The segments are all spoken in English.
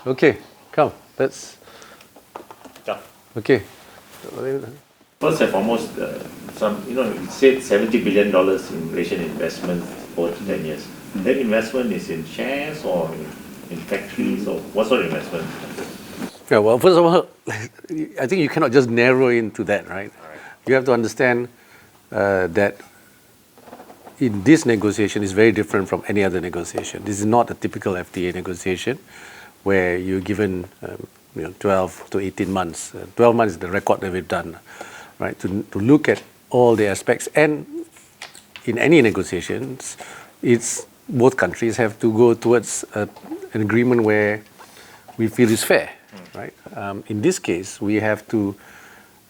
Okay, come, let's. Yeah. Okay. First and foremost, it said $70 billion in Malaysian investment over 10 years. That investment is in shares or in factories or what sort of investment? Yeah, well, first of all, I think you cannot just narrow into that, right? You have to understand that in this negotiation is very different from any other negotiation. This is not a typical FTA negotiation where you're given 12 to 18 months. 12 months is the record that we've done, right? To look at all the aspects. And in any negotiations, it's both countries have to go towards an agreement where we feel is fair, right? In this case, we have to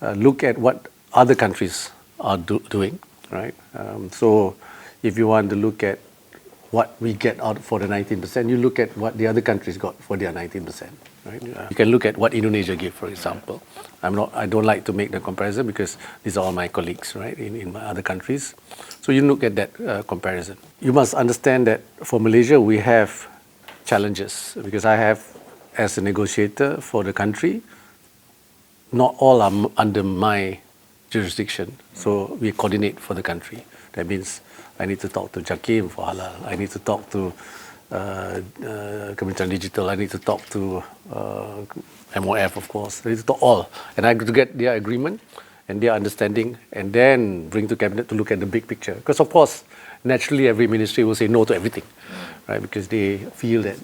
look at what other countries are doing, right? So if you want to look at what we get out for the 19%, you look at what the other countries got for their 19%, right? You can look at what Indonesia gave, for example. I don't like to make the comparison because these are all my colleagues, right, in my other countries. So you look at that comparison. You must understand that for Malaysia, we have challenges because I have, as a negotiator for the country, not all are under my jurisdiction. So we coordinate for the country. That means I need to talk to Jakim for halal. I need to talk to Kementerian Digital. I need to talk to MOF, of course. I need to talk all. And I have to get their agreement and their understanding and then bring to Cabinet to look at the big picture. Because, of course, naturally every ministry will say no to everything, right? Because they feel that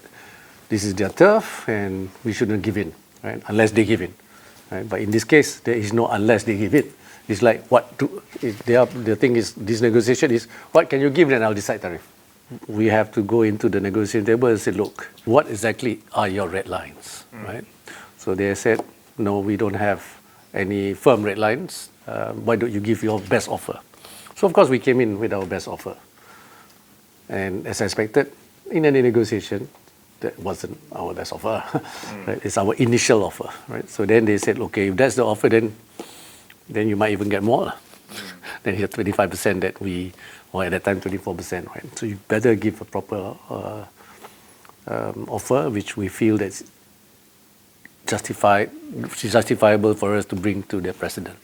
this is their turf and we shouldn't give in, right? Unless they give in. Right? But in this case, there is no unless they give in. It's like the thing is, this negotiation is, what can you give, then I'll decide tariff. We have to go into the negotiation table and say, look, what exactly are your red lines, right? So they said, no, we don't have any firm red lines. Why don't you give your best offer? So of course we came in with our best offer. And as I expected, in any negotiation, that wasn't our best offer, right? It's our initial offer, right? So then they said, okay, if that's the offer, then you might even get more. Then you have 25% that or at that time 24%, right? So you better give a proper offer, which we feel that's justifiable for us to bring to the president.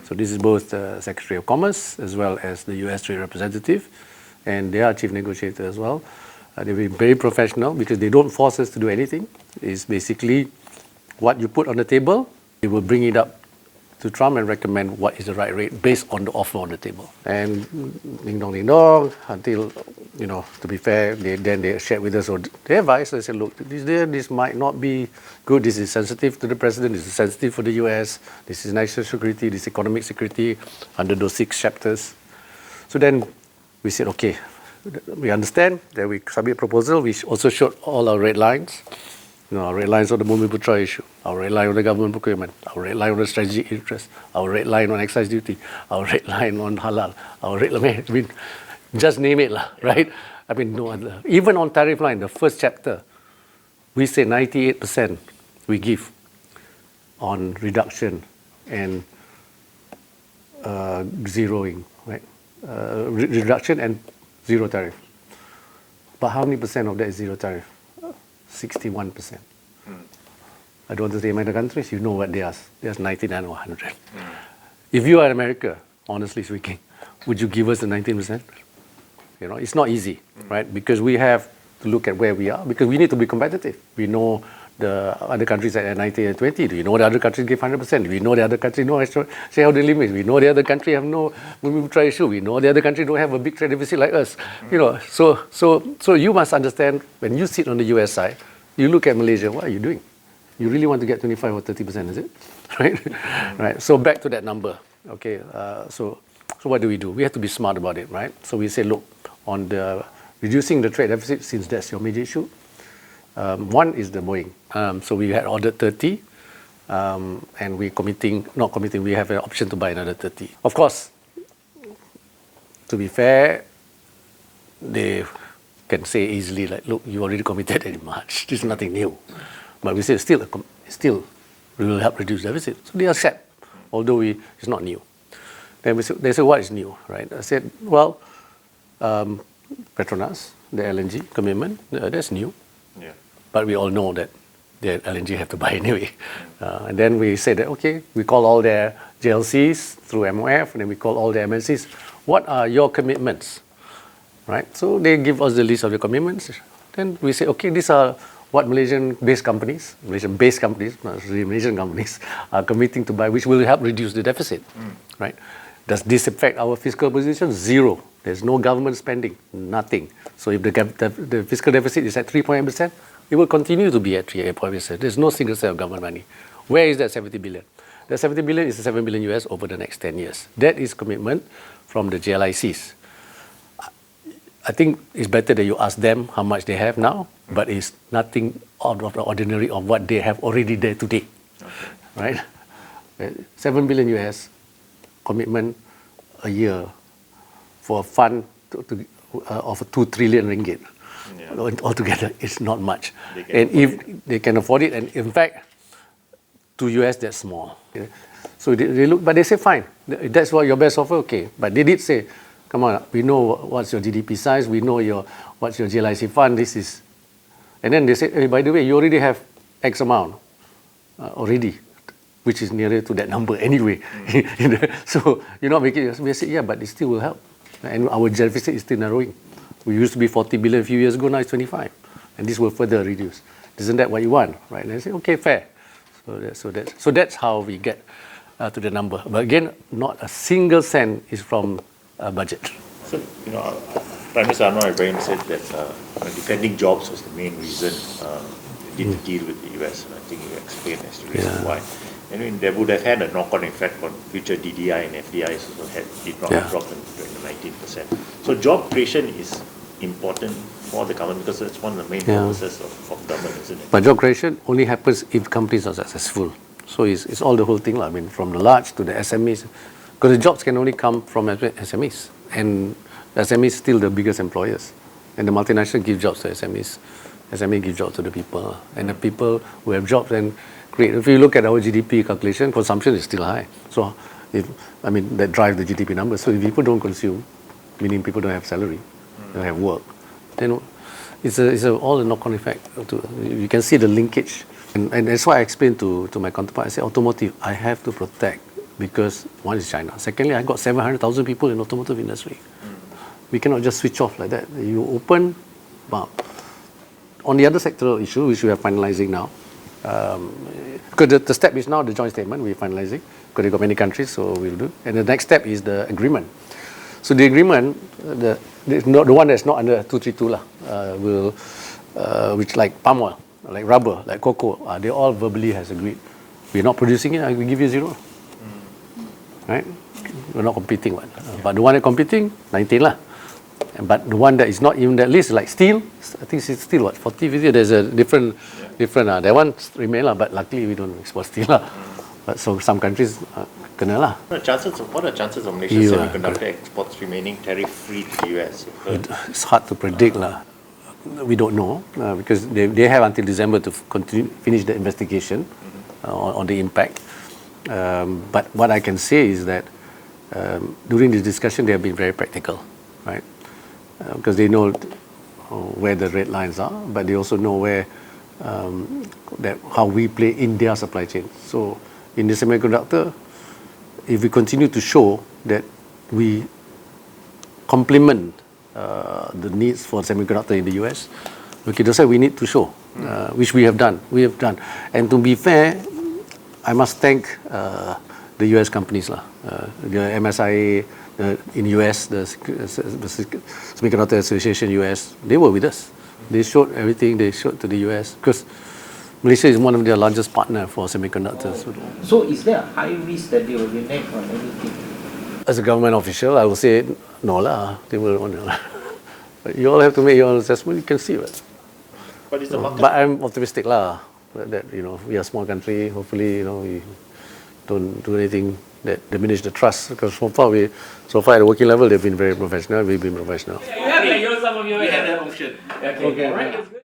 So this is both the Secretary of Commerce as well as the US Trade Representative, and they are chief negotiator as well. They've been very professional because they don't force us to do anything. It's basically what you put on the table, they will bring it up to Trump and recommend what is the right rate based on the offer on the table. And ding dong, until, to be fair, they shared with us their advice. They said, look, this might not be good. This is sensitive to the president. This is sensitive for the US. This is national security. This is economic security under those 6 chapters. So then we said, okay, we understand that we submit a proposal. We also showed all our red lines. Our red lines on the Bumi Putra issue, our red line on the government procurement, our red line on the strategic interest, our red line on excise duty, our red line on halal, our red line, just name it, right? No other. Even on tariff line, the first chapter, we say 98% we give on reduction and zeroing, right? Reduction and zero tariff. But how many percent of that is zero tariff? 61%. I don't want to say in other countries, you know what they are. There's 99 or 100. If you are in America, honestly speaking, would you give us the 19%? It's not easy, right? Because we have to look at where we are, because we need to be competitive. We know the other countries at 19 and 20. Do you know the other countries give 100%? Do we know the other countries no extra shareholder limits? We know the other country have no Bumi issue. We know the other country don't have a big trade deficit like us. So you must understand, when you sit on the US side, you look at Malaysia, what are you doing? You really want to get 25 or 30%, is it? Right? Right. So back to that number. Okay. So what do? We have to be smart about it, right? So we say, look, on the reducing the trade deficit, since that's your major issue, one is the Boeing. So we had ordered 30, and we have an option to buy another 30. Of course, to be fair, they can say easily, like, look, you already committed in March. This is nothing new. But we say still we will help reduce deficit. So they accept, although it's not new. Then they say, what is new, right? I said, well, Petronas, the LNG commitment, that's new. Yeah. But we all know that the LNG have to buy anyway. And then we said that, okay, we call all their JLCs through MOF, and then we call all the MNCs. What are your commitments? Right? So they give us the list of the commitments. Then we say, okay, these are what Malaysian-based companies, not really Malaysian companies, are committing to buy, which will help reduce the deficit. Right? Does this affect our fiscal position? Zero. There's no government spending, nothing. So if the fiscal deficit is at 3.8%, it will continue to be at 3.8%. There's no single cent of government money. Where is that 70 billion? The 70 billion is 7 billion US over the next 10 years. That is commitment from the JLICs. I think it's better that you ask them how much they have now, but it's nothing out of the ordinary of what they have already there today. Right? 7 billion US commitment a year for a fund of 2 trillion ringgit. Altogether, it's not much. And if they can afford it, and in fact, to US, that's small. So they look, but they say, fine, that's what your best offer, okay. But they did say, come on, we know what's your GDP size, we know what's your GLIC fund, this is. And then they said, hey, by the way, you already have X amount already, which is nearer to that number anyway. So you're not making it, we say, yeah, but it still will help. And our deficit is still narrowing. We used to be 40 billion a few years ago, now it's 25. And this will further reduce. Isn't that what you want? Right? And I say, okay, fair. So that's how we get to the number. But again, not a single cent is from budget. So, Prime Minister Anwar Ibrahim said that defending jobs was the main reason they did the deal with the US. And I think you explained as to the reason why. I mean, they would have had a knock-on effect on future DDI and FDIs did not drop them to 19%. So job creation is important for the government because it's one of the main purposes of government, isn't it? But job creation only happens if companies are successful. So it's all the whole thing. I mean, from the large to the SMEs. Because the jobs can only come from SMEs. And the SMEs is still the biggest employers. And the multinational give jobs to SMEs. SME give jobs to the people. And the people who have jobs then create. If you look at our GDP calculation, consumption is still high. So, that drives the GDP numbers. So if people don't consume, meaning people don't have salary, don't have work, then it's all a knock-on effect. You can see the linkage. And that's why I explained to my counterpart, I said, automotive, I have to protect because one is China. Secondly, I got 700,000 people in automotive industry. We cannot just switch off like that. You open, well, on the other sectoral issue, which we are finalizing now, because the step is now the joint statement, we're finalizing, because they've got many countries, so we'll do. And the next step is the agreement. So the agreement, the one that's not under 232, which like palm oil, like rubber, like cocoa, they all verbally has agreed. We're not producing it, we give you zero. Right? We're not competing. But the one that's competing, 19 lah. But the one that is not even that list, like steel, I think it's steel, 40, 50, there's a different, that one remain lah, but luckily we don't export steel lah. But so some countries kena lah. What are the chances of Malaysia's semiconductor exports remaining tariff-free to the US? It's hard to predict lah. We don't know because they have until December to finish the investigation on the impact. But what I can say is that during this discussion they have been very practical, right? Because they know where the red lines are, but they also know where how we play in their supply chain. So in the semiconductor, if we continue to show that we complement the needs for semiconductor in the US, okay, that's why we need to show, which we have done. And to be fair, I must thank the US companies, the MSIA in US, the Semiconductor Association US, they were with us. They showed everything, they showed to the US, because Malaysia is one of their largest partner for semiconductors. So is there a high risk that they will renege on anything? As a government official, I will say, no lah, they will honor. You all have to make your own assessment, you can see it. But I'm optimistic lah, that we are a small country, hopefully we don't do anything that diminish the trust, because so far at the working level they've been very professional, we've been professional. We have that option. Okay.